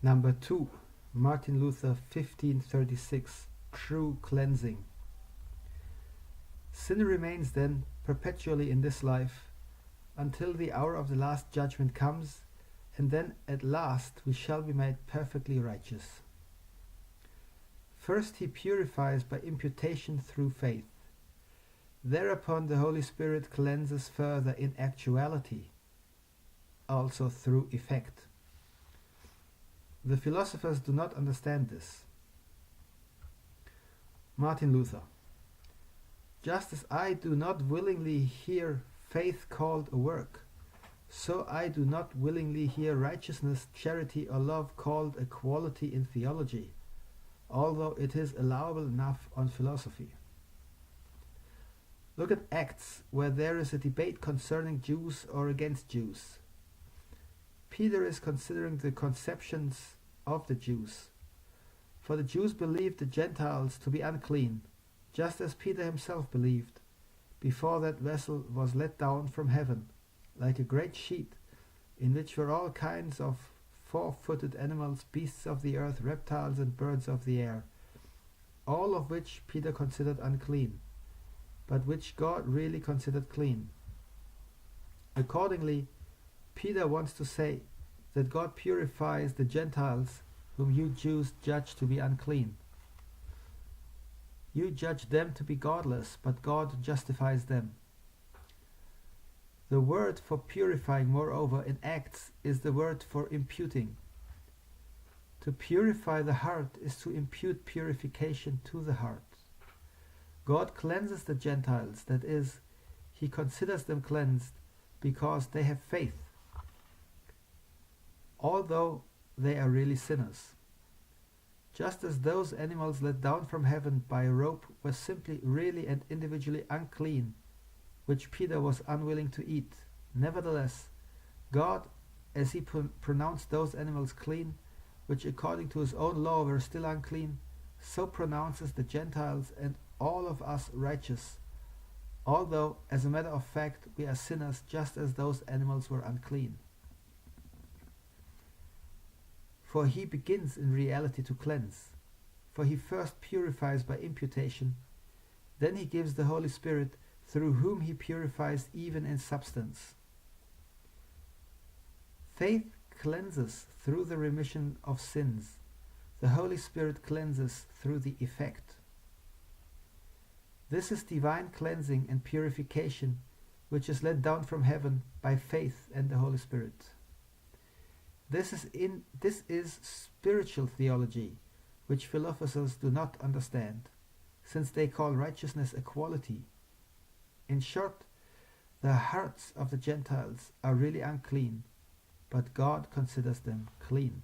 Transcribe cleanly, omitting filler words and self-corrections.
Number 2, Martin Luther 1536, true cleansing. Sin remains then perpetually in this life until the hour of the last judgment comes, and then at last we shall be made perfectly righteous. First he purifies by imputation through faith. Thereupon the Holy Spirit cleanses further in actuality, also through effect. The philosophers do not understand this. Martin Luther: just as I do not willingly hear faith called a work, so I do not willingly hear righteousness, charity, or love called a quality in theology, although it is allowable enough on philosophy. Look at Acts, where there is a debate concerning Jews or against Jews. Peter is considering the conceptions of the Jews. For the Jews believed the Gentiles to be unclean, just as Peter himself believed, before that vessel was let down from heaven, like a great sheet, in which were all kinds of four-footed animals, beasts of the earth, reptiles and birds of the air, all of which Peter considered unclean, but which God really considered clean. Accordingly, Peter wants to say that God purifies the Gentiles whom you Jews judge to be unclean. You judge them to be godless, but God justifies them. The word for purifying, moreover, in Acts is the word for imputing. To purify the heart is to impute purification to the heart. God cleanses the Gentiles, that is, he considers them cleansed because they have faith, although they are really sinners. Just as those animals let down from heaven by a rope were simply really and individually unclean, which Peter was unwilling to eat, nevertheless, God, as he pronounced those animals clean, which according to his own law were still unclean, so pronounces the Gentiles and all of us righteous, although, as a matter of fact, we are sinners just as those animals were unclean. For he begins in reality to cleanse, for he first purifies by imputation, then he gives the Holy Spirit, through whom he purifies even in substance. Faith cleanses through the remission of sins. The Holy Spirit cleanses through the effect. This is divine cleansing and purification, which is let down from heaven by faith and the Holy Spirit. This is spiritual theology, which philosophers do not understand, since they call righteousness a quality. In short, the hearts of the Gentiles are really unclean, but God considers them clean.